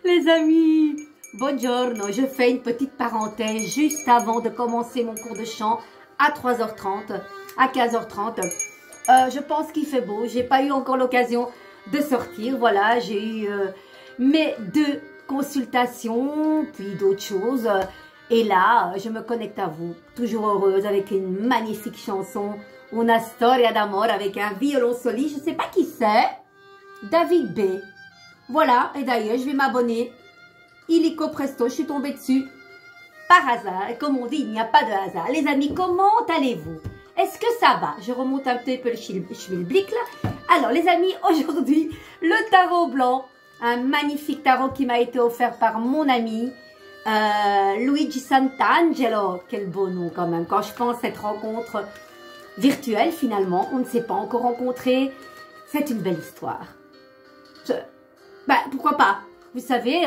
Les amis, buongiorno, je fais une petite parenthèse juste avant de commencer mon cours de chant à 3h30, à 15h30. Je pense qu'il fait beau, j'ai pas eu encore l'occasion de sortir, voilà, j'ai eu mes 2 consultations, puis d'autres choses. Et là, je me connecte à vous, toujours heureuse avec une magnifique chanson, Una storia d'amore avec un violoncelle, je sais pas qui c'est, David B. Voilà, et d'ailleurs, je vais m'abonner. Illico presto, je suis tombée dessus par hasard. Et comme on dit, il n'y a pas de hasard. Les amis, comment allez-vous? Est-ce que ça va? Je remonte un petit peu le schmilblick là. Alors, les amis, aujourd'hui, le tarot blanc. Un magnifique tarot qui m'a été offert par mon ami Luigi Sant'Angelo. Quel beau nom quand même. Quand je pense cette rencontre virtuelle, finalement, on ne s'est pas encore rencontrés. C'est une belle histoire. Pourquoi pas? Vous savez,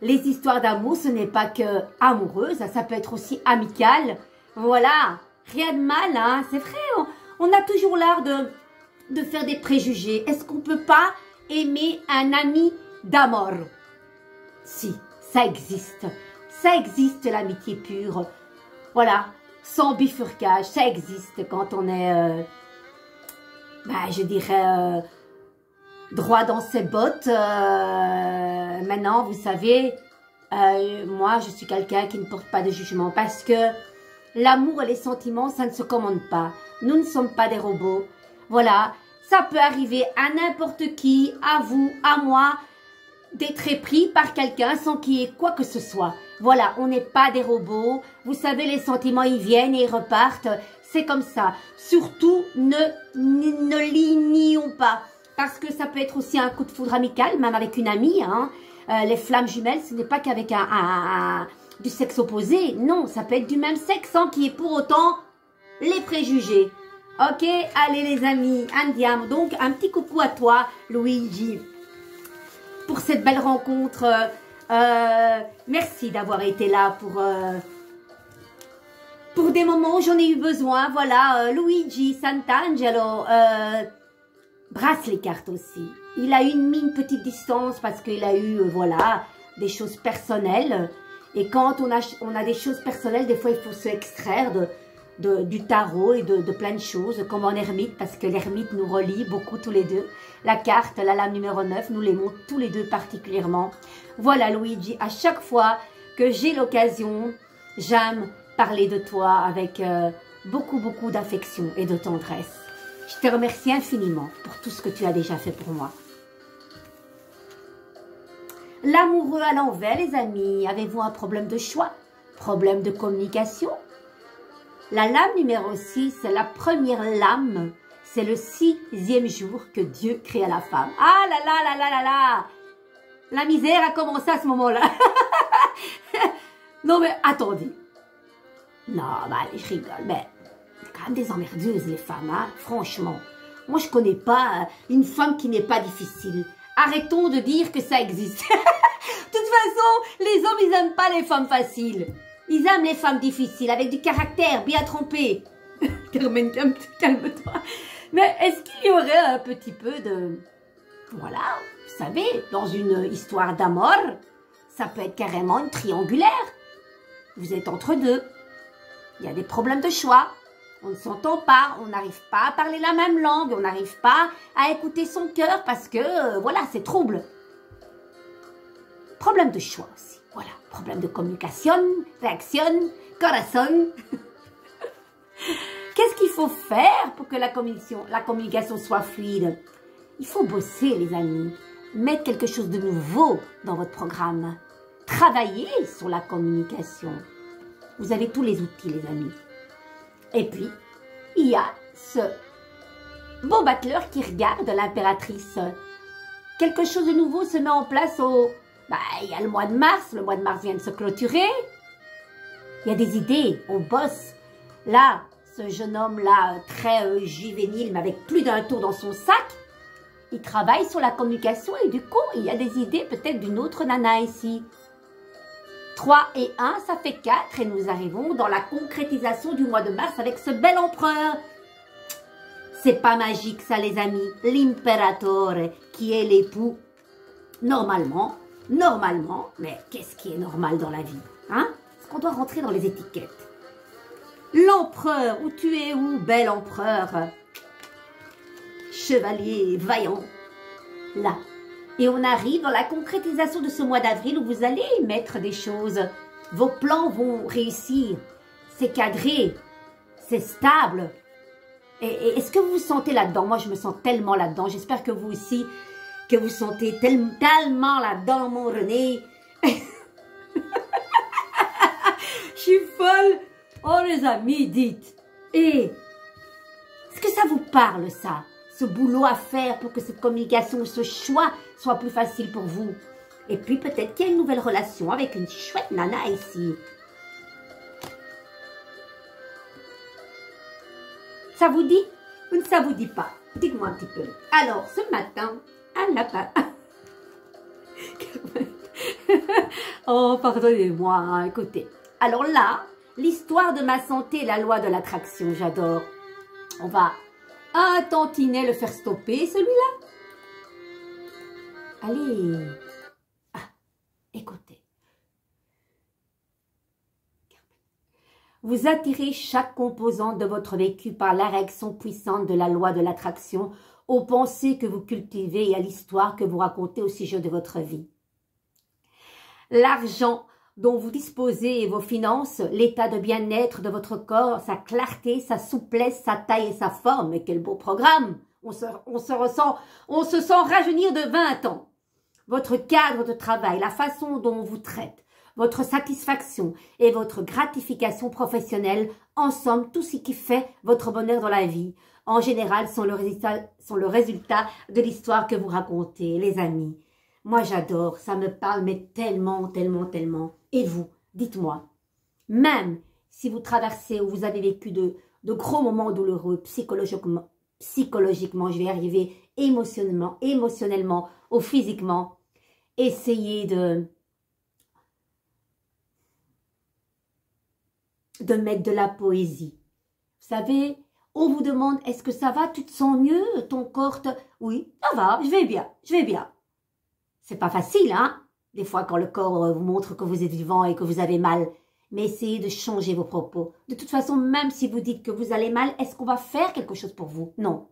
les histoires d'amour, ce n'est pas que amoureuse, ça peut être aussi amical. Voilà, rien de mal, hein, c'est vrai. On a toujours l'art de faire des préjugés. Est-ce qu'on ne peut pas aimer un ami d'amour? Si, ça existe. Ça existe, l'amitié pure. Voilà, sans bifurcage, ça existe quand on est, je dirais... droit dans ses bottes. Maintenant, vous savez, moi, je suis quelqu'un qui ne porte pas de jugement parce que l'amour et les sentiments, ça ne se commande pas. Nous ne sommes pas des robots. Voilà, ça peut arriver à n'importe qui, à vous, à moi, d'être épris par quelqu'un sans qu'il y ait quoi que ce soit. Voilà, on n'est pas des robots. Vous savez, les sentiments, ils viennent et ils repartent. C'est comme ça. Surtout, ne l'ignorons pas. Parce que ça peut être aussi un coup de foudre amical, même avec une amie. Hein. Les flammes jumelles, ce n'est pas qu'avec du sexe opposé. Non, ça peut être du même sexe sans qu'il y ait pour autant les préjugés. Ok, allez les amis, andiamo. Donc, un petit coucou à toi, Luigi, pour cette belle rencontre. Merci d'avoir été là pour des moments où j'en ai eu besoin. Voilà, Luigi Sant'Angelo. Brasse les cartes aussi. Il a mis une petite distance parce qu'il a eu, voilà, des choses personnelles. Et quand on a des choses personnelles, des fois, il faut se extraire du tarot et de plein de choses, comme en ermite, parce que l'ermite nous relie beaucoup tous les deux. La carte, la lame numéro 9, nous l'aimons tous les deux particulièrement. Voilà, Luigi, à chaque fois que j'ai l'occasion, j'aime parler de toi avec beaucoup, beaucoup d'affection et de tendresse. Je te remercie infiniment pour tout ce que tu as déjà fait pour moi. L'amoureux à l'envers, les amis. Avez-vous un problème de choix? Problème de communication? La lame numéro 6, c'est la première lame. C'est le 6e jour que Dieu créa la femme. Ah là là là là là là! La misère a commencé à ce moment-là. Non mais attendez. Non, je rigole, mais... quand même des emmerdeuses, les femmes, hein, franchement. Moi, je connais pas une femme qui n'est pas difficile. Arrêtons de dire que ça existe. De toute façon, les hommes, ils n'aiment pas les femmes faciles. Ils aiment les femmes difficiles, avec du caractère, bien trempé. Carmen, calme-toi. Mais est-ce qu'il y aurait un petit peu de... Voilà, vous savez, dans une histoire d'amour, ça peut être carrément une triangulaire. Vous êtes entre deux. Il y a des problèmes de choix. On ne s'entend pas, on n'arrive pas à parler la même langue, on n'arrive pas à écouter son cœur parce que, voilà, c'est trouble. Problème de choix aussi, voilà. Problème de communication, réaction, corazon. Qu'est-ce qu'il faut faire pour que la communication soit fluide? Il faut bosser, les amis. Mettre quelque chose de nouveau dans votre programme. Travailler sur la communication. Vous avez tous les outils, les amis. Et puis, il y a ce beau battleur qui regarde l'impératrice. Quelque chose de nouveau se met en place il y a le mois de mars vient de se clôturer. Il y a des idées, on bosse. Là, ce jeune homme-là, très juvénile, mais avec plus d'un tour dans son sac, il travaille sur la communication et du coup, il y a des idées peut-être d'une autre nana ici. 3 et 1, ça fait 4 et nous arrivons dans la concrétisation du mois de mars avec ce bel empereur. C'est pas magique ça les amis, l'imperatore qui est l'époux normalement normalement, mais qu'est-ce qui est normal dans la vie, hein? Est-ce qu'on doit rentrer dans les étiquettes? L'empereur, où tu es où, bel empereur? Chevalier vaillant, là. Et on arrive dans la concrétisation de ce mois d'avril où vous allez mettre des choses. Vos plans vont réussir. C'est cadré, c'est stable. Et est-ce que vous vous sentez là-dedans? Moi, je me sens tellement là-dedans. J'espère que vous aussi, que vous sentez tellement là-dedans, mon René. Je suis folle. Oh, les amis, dites. Et est-ce que ça vous parle, ça? Ce boulot à faire pour que cette communication, ce choix soit plus facile pour vous. Et puis peut-être qu'il y a une nouvelle relation avec une chouette nana ici. Ça vous dit ou ça vous dit pas? Dites-moi un petit peu. Alors, ce matin, un lapin. Oh, pardonnez-moi, hein, écoutez. Alors là, l'histoire de ma santé et la loi de l'attraction, j'adore. On va un tantinet le faire stopper, celui-là. Allez. Ah, écoutez. Vous attirez chaque composante de votre vécu par la réaction puissante de la loi de l'attraction aux pensées que vous cultivez et à l'histoire que vous racontez au sujet de votre vie. L'argent dont vous disposez et vos finances, l'état de bien-être de votre corps, sa clarté, sa souplesse, sa taille et sa forme. Mais quel beau programme! On se sent rajeunir de 20 ans. Votre cadre de travail, la façon dont on vous traite, votre satisfaction et votre gratification professionnelle, en somme, tout ce qui fait votre bonheur dans la vie, en général, sont le résultat de l'histoire que vous racontez, les amis. Moi, j'adore, ça me parle, mais tellement, tellement, tellement. Et vous, dites-moi, même si vous traversez ou vous avez vécu de gros moments douloureux, psychologiquement, je vais y arriver, émotionnellement ou physiquement, essayez de mettre de la poésie. Vous savez, on vous demande, est-ce que ça va? Tu te sens mieux? Ton corps te... Oui, ça va, je vais bien. C'est pas facile, hein? Des fois, quand le corps vous montre que vous êtes vivant et que vous avez mal. Mais essayez de changer vos propos. De toute façon, même si vous dites que vous allez mal, est-ce qu'on va faire quelque chose pour vous? Non.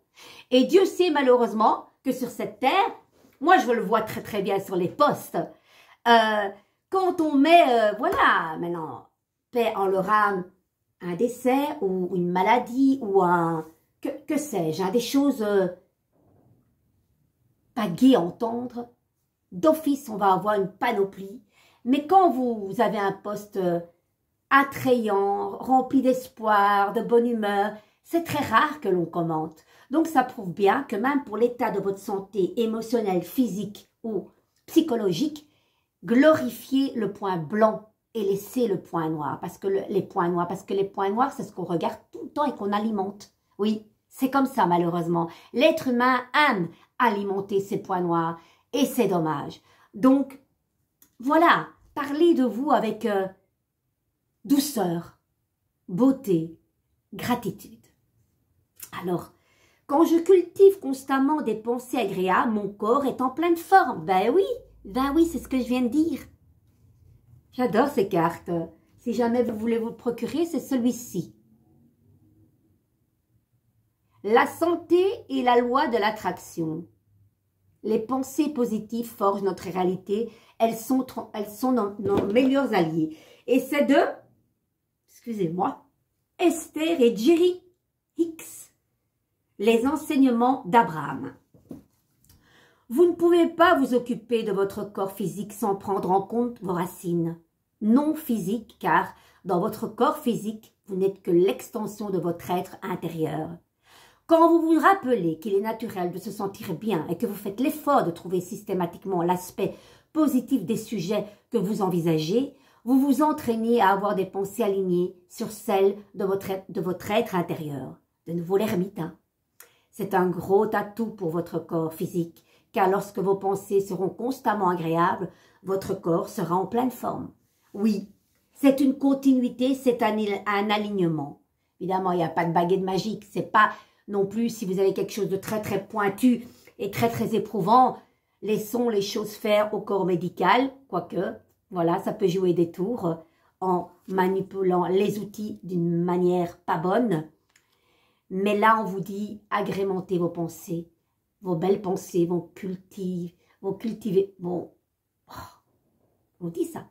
Et Dieu sait malheureusement que sur cette terre, moi je le vois très très bien sur les posts, quand on met, voilà, maintenant, paix en leur âme, un décès ou une maladie ou un, que sais-je, hein, des choses pas gaies à entendre. D'office, on va avoir une panoplie. Mais quand vous avez un poste attrayant, rempli d'espoir, de bonne humeur, c'est très rare que l'on commente. Donc, ça prouve bien que même pour l'état de votre santé émotionnelle, physique ou psychologique, glorifiez le point blanc et laissez le point noir. Parce que les points noirs, c'est ce qu'on regarde tout le temps et qu'on alimente. Oui, c'est comme ça malheureusement. L'être humain aime alimenter ses points noirs. Et c'est dommage. Donc, voilà, parlez de vous avec douceur, beauté, gratitude. Alors, quand je cultive constamment des pensées agréables, mon corps est en pleine forme. Ben oui, c'est ce que je viens de dire. J'adore ces cartes. Si jamais vous voulez vous le procurer, c'est celui-ci. La santé et la loi de l'attraction. Les pensées positives forgent notre réalité. Elles sont nos meilleurs alliés. Et c'est de, excusez-moi, Esther et Jerry Hicks. Les enseignements d'Abraham. Vous ne pouvez pas vous occuper de votre corps physique sans prendre en compte vos racines. Non physiques, car dans votre corps physique, vous n'êtes que l'extension de votre être intérieur. Quand vous vous rappelez qu'il est naturel de se sentir bien et que vous faites l'effort de trouver systématiquement l'aspect positif des sujets que vous envisagez, vous vous entraînez à avoir des pensées alignées sur celles de votre être intérieur. De nouveau l'ermite, hein. C'est un gros atout pour votre corps physique, car lorsque vos pensées seront constamment agréables, votre corps sera en pleine forme. Oui, c'est une continuité, c'est un alignement. Évidemment, il n'y a pas de baguette magique, c'est pas non plus si vous avez quelque chose de très très pointu et très très éprouvant. laissons les choses faire au corps médical, quoique, voilà, ça peut jouer des tours en manipulant les outils d'une manière pas bonne. Mais là, on vous dit, agrémentez vos pensées, vos belles pensées, vos cultiver, on dit ça.